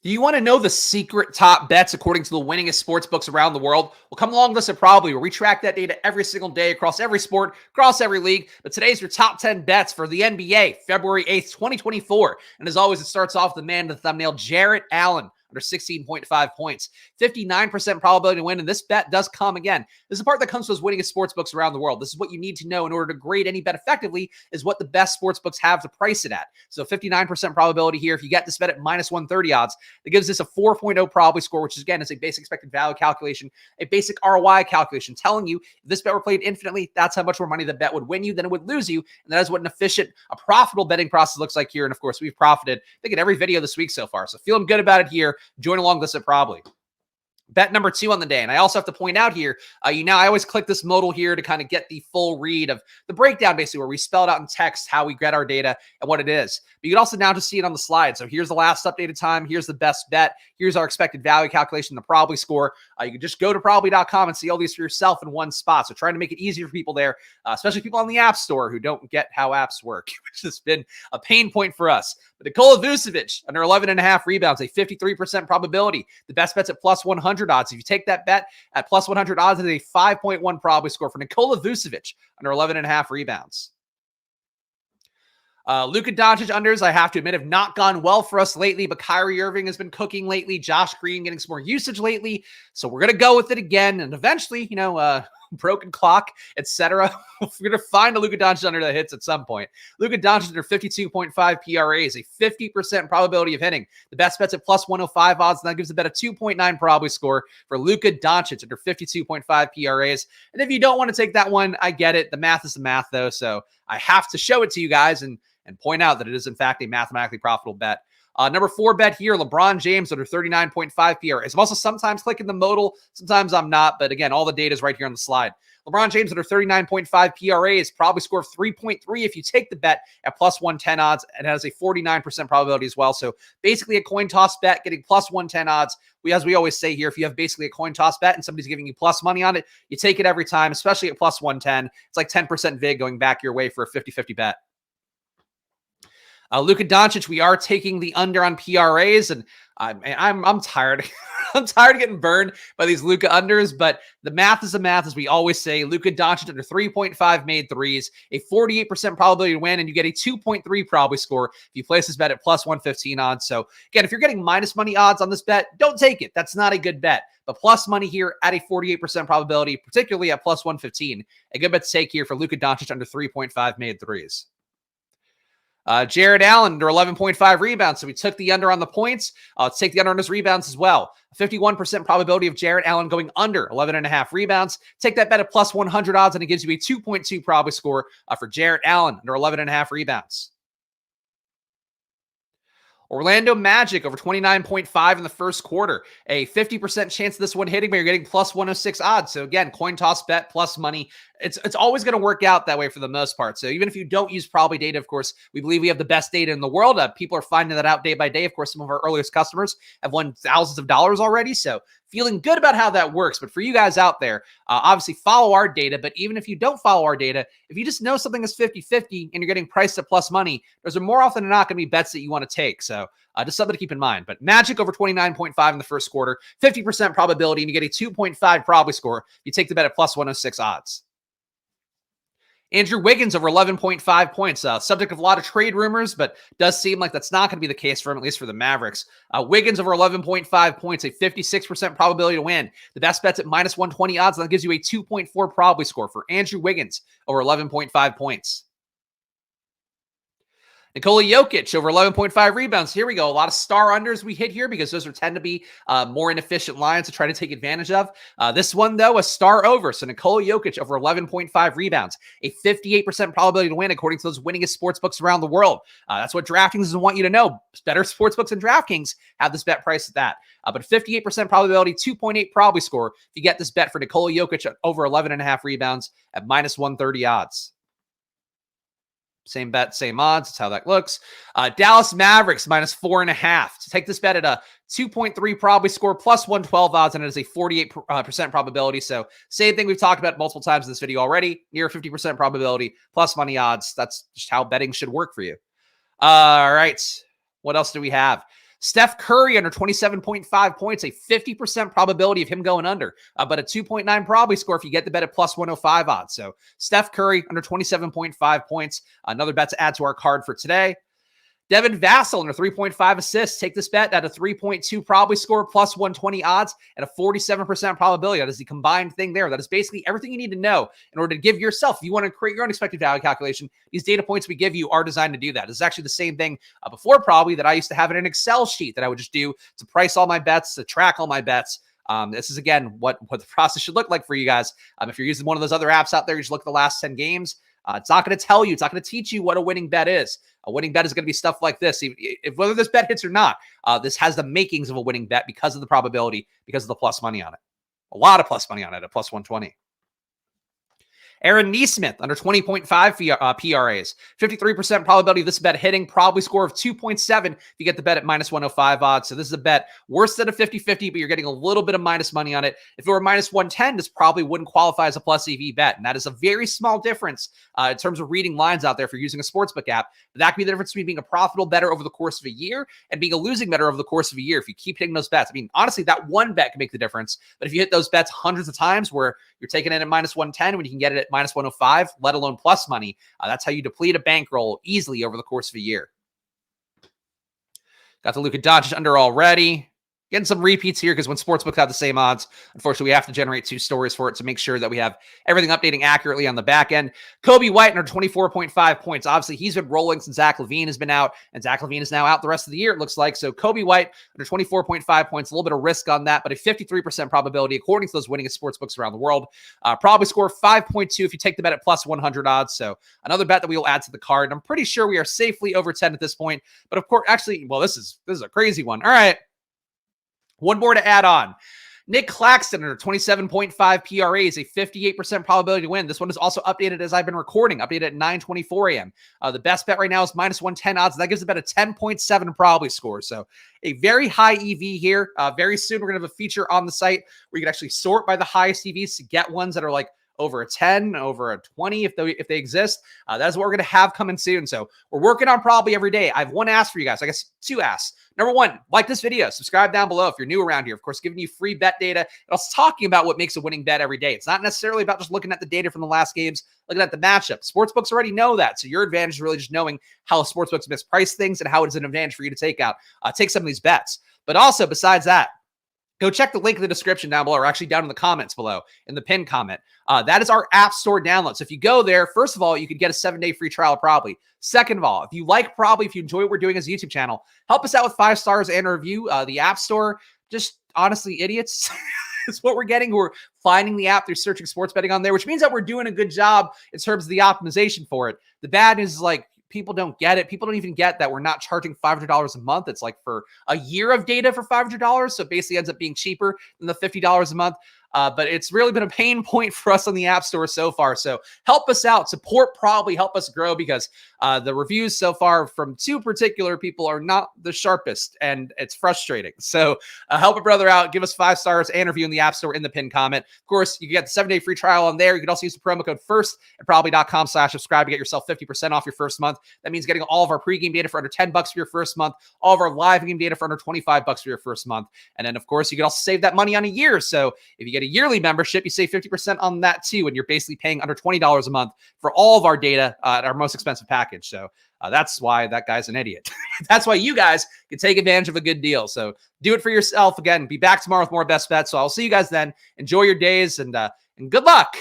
Do you want to know the secret top bets according to the winningest sportsbooks around the world? Well, come along with us at Probably, where we track that data every single day across every sport, across every league. But today's your top 10 bets for the NBA, February 8th, 2024. And as always, it starts off with the man in the thumbnail, Jarrett Allen, under 16.5 points. 59% probability to win, and this bet does come again. This is the part that comes from those winningest sportsbooks around the world. This is what you need to know in order to grade any bet effectively, is what the best sportsbooks have to price it at. So 59% probability here. If you get this bet at minus 130 odds, that gives us a 4.0 probability score, which is, again, is a basic expected value calculation, a basic ROI calculation, telling you if this bet were played infinitely, that's how much more money the bet would win you than it would lose you. And that is what an efficient, a profitable betting process looks like here. And of course, we've profited, I think, in every video this week so far. So feeling good about it here. Join along with us at Probably. Bet number 2 on the day. And I also have to point out here, I always click this modal here to kind of get the full read of the breakdown, basically, where we spell it out in text, how we get our data and what it is. But you can also now just see it on the slide. So here's the last updated time. Here's the best bet. Here's our expected value calculation, the Probably score. You can just go to probably.com and see all these for yourself in one spot. So trying to make it easier for people there, especially people on the App Store who don't get how apps work, which has been a pain point for us. But Nikola Vucevic, under 11.5 rebounds, a 53% probability. The best bet's at plus 100 odds. If you take that bet at plus 100 odds, it's a 5.1 probability score for Nikola Vucevic, under 11.5 rebounds. Luka Doncic unders, I have to admit, have not gone well for us lately, but Kyrie Irving has been cooking lately. Josh Green getting some more usage lately. So we're going to go with it again. And eventually, broken clock, etc. We're going to find a Luka Doncic under that hits at some point. Luka Doncic under 52.5 PRA is a 50% probability of hitting. The best bet's at plus 105 odds, and that gives a bet a 2.9 probability score for Luka Doncic under 52.5 PRAs. And if you don't want to take that one, I get it. The math is the math, though, so I have to show it to you guys and point out that it is, in fact, a mathematically profitable bet. Number 4 bet here, LeBron James under 39.5 PRAs. I'm also sometimes clicking the modal, sometimes I'm not, but again, all the data is right here on the slide. LeBron James under 39.5 PRAs, probably score of 3.3 if you take the bet at plus 110 odds, and has a 49% probability as well. So basically a coin toss bet getting plus 110 odds. As we always say here, if you have basically a coin toss bet and somebody's giving you plus money on it, you take it every time, especially at plus 110. It's like 10% vig going back your way for a 50-50 bet. Luka Doncic, we are taking the under on PRAs, and I'm tired. I'm tired of getting burned by these Luka unders, but the math is the math, as we always say. Luka Doncic under 3.5 made threes, a 48% probability to win, and you get a 2.3 probability score if you place this bet at plus 115 odds. So again, if you're getting minus money odds on this bet, don't take it. That's not a good bet. But plus money here at a 48% probability, particularly at plus 115, a good bet to take here for Luka Doncic under 3.5 made threes. Jarrett Allen under 11.5 rebounds. So we took the under on the points. Let's take the under on his rebounds as well. A 51% probability of Jarrett Allen going under 11.5 rebounds. Take that bet at plus 100 odds, and it gives you a 2.2 probability score for Jarrett Allen under 11.5 rebounds. Orlando Magic over 29.5 in the first quarter. A 50% chance of this one hitting, but you're getting plus 106 odds. So again, coin toss bet plus money. It's always going to work out that way for the most part. So even if you don't use probably data, of course, we believe we have the best data in the world. People are finding that out day by day. Of course, some of our earliest customers have won thousands of dollars already. So feeling good about how that works. But for you guys out there, obviously follow our data. But even if you don't follow our data, if you just know something is 50-50 and you're getting priced at plus money, those are more often than not going to be bets that you want to take. So just something to keep in mind. But Magic over 29.5 in the first quarter, 50% probability, and you get a 2.5 probability score. You take the bet at plus 106 odds. Andrew Wiggins over 11.5 points. Subject of a lot of trade rumors, but does seem like that's not going to be the case for him, at least for the Mavericks. Wiggins over 11.5 points, a 56% probability to win. The best bet's at minus 120 odds, and that gives you a 2.4 probability score for Andrew Wiggins over 11.5 points. Nikola Jokic over 11.5 rebounds. Here we go. A lot of star unders we hit here because those tend to be more inefficient lines to try to take advantage of. This one, though, a star over. So Nikola Jokic over 11.5 rebounds, a 58% probability to win according to those winningest sportsbooks around the world. That's what DraftKings doesn't want you to know. Better sportsbooks than DraftKings have this bet priced at that. But 58% probability, 2.8 probability score if you get this bet for Nikola Jokic over 11.5 rebounds at minus 130 odds. Same bet, same odds. That's how that looks. Dallas Mavericks minus 4.5. So take this bet at a 2.3 probability score plus 112 odds, and it is a 48% probability. So same thing we've talked about multiple times in this video already. Near 50% probability plus money odds. That's just how betting should work for you. All right. What else do we have? Steph Curry under 27.5 points, a 50% probability of him going under, but a 2.9 probably score if you get the bet at plus 105 odds. So Steph Curry under 27.5 points, another bet to add to our card for today. Devin Vassell under 3.5 assists. Take this bet at a 3.2 probably score plus 120 odds at a 47% probability. That is the combined thing there. That is basically everything you need to know in order to give yourself, if you want to create your own expected value calculation, these data points we give you are designed to do that. This is actually the same thing before probably that I used to have in an Excel sheet that I would just do to price all my bets, to track all my bets. This is, again, what the process should look like for you guys. If you're using one of those other apps out there, you just look at the last 10 games. It's not going to tell you. It's not going to teach you what a winning bet is. A winning bet is going to be stuff like this. If whether this bet hits or not, this has the makings of a winning bet because of the probability, because of the plus money on it. A lot of plus money on it at plus 120. Aaron Neesmith under 20.5 PRAs. 53% probability of this bet hitting. Probably score of 2.7 if you get the bet at minus 105 odds. So this is a bet worse than a 50-50, but you're getting a little bit of minus money on it. If it were minus 110, this probably wouldn't qualify as a plus EV bet. And that is a very small difference in terms of reading lines out there if you're using a sportsbook app. But that could be the difference between being a profitable bettor over the course of a year and being a losing bettor over the course of a year if you keep hitting those bets. I mean, honestly, that one bet can make the difference. But if you hit those bets hundreds of times where you're taking it at minus 110 when you can get it at minus 105, let alone plus money, that's how you deplete a bankroll easily over the course of a year. Got the Luka Doncic under already. Getting some repeats here because when sportsbooks have the same odds, unfortunately, we have to generate two stories for it to make sure that we have everything updating accurately on the back end. Kobe White under 24.5 points. Obviously, he's been rolling since Zach LaVine has been out, and Zach LaVine is now out the rest of the year, it looks like. So Kobe White under 24.5 points, a little bit of risk on that, but a 53% probability, according to those winningest sportsbooks around the world. Probably score 5.2 if you take the bet at plus 100 odds. So another bet that we will add to the card. I'm pretty sure we are safely over 10 at this point, but of course, actually, well, this is a crazy one. All right. One more to add on. Nick Claxton under 27.5 PRAs, a 58% probability to win. This one is also updated as I've been recording, updated at 9:24 a.m. The best bet right now is minus 110 odds. That gives the bet a 10.7 probably score. So a very high EV here. Very soon we're going to have a feature on the site where you can actually sort by the highest EVs to get ones that are like over a 10, over a 20 if they exist. That's what we're going to have coming soon. So we're working on probably every day. I have one ask for you guys. I guess two asks. Number one, like this video, subscribe down below if you're new around here. Of course, giving you free bet data. And I was talking about what makes a winning bet every day. It's not necessarily about just looking at the data from the last games, looking at the matchup. Sportsbooks already know that. So your advantage is really just knowing how sportsbooks misprice things and how it is an advantage for you to take some of these bets. But also, besides that, go check the link in the description down below, or actually down in the comments below, in the pinned comment. That is our App Store download. So if you go there, first of all, you could get a 7-day free trial of Probably. Second of all, if you like Probably, if you enjoy what we're doing as a YouTube channel, help us out with 5 stars and a review. The App Store, just honestly, idiots. It's what we're getting. We're finding the app. They're searching sports betting on there, which means that we're doing a good job in terms of the optimization for it. The bad news is, like, people don't get it. People don't even get that we're not charging $500 a month. It's like for a year of data for $500. So it basically ends up being cheaper than the $50 a month. But it's really been a pain point for us on the App Store so far. So help us out. Support Probably, help us grow, because the reviews so far from 2 particular people are not the sharpest, and it's frustrating. So help a brother out. Give us 5 stars and review in the App Store in the pinned comment. Of course, you can get the 7-day free trial on there. You can also use the promo code FIRST at probably.com/subscribe to get yourself 50% off your first month. That means getting all of our pregame data for under $10 for your first month, all of our live game data for under $25 for your first month. And then, of course, you can also save that money on a year. So if you get a yearly membership, you save 50% on that too, and you're basically paying under $20 a month for all of our data at our most expensive package. So that's why that guy's an idiot. That's why you guys can take advantage of a good deal. So do it for yourself. Again, be back tomorrow with more best bets. So I'll see you guys then. Enjoy your days, and good luck.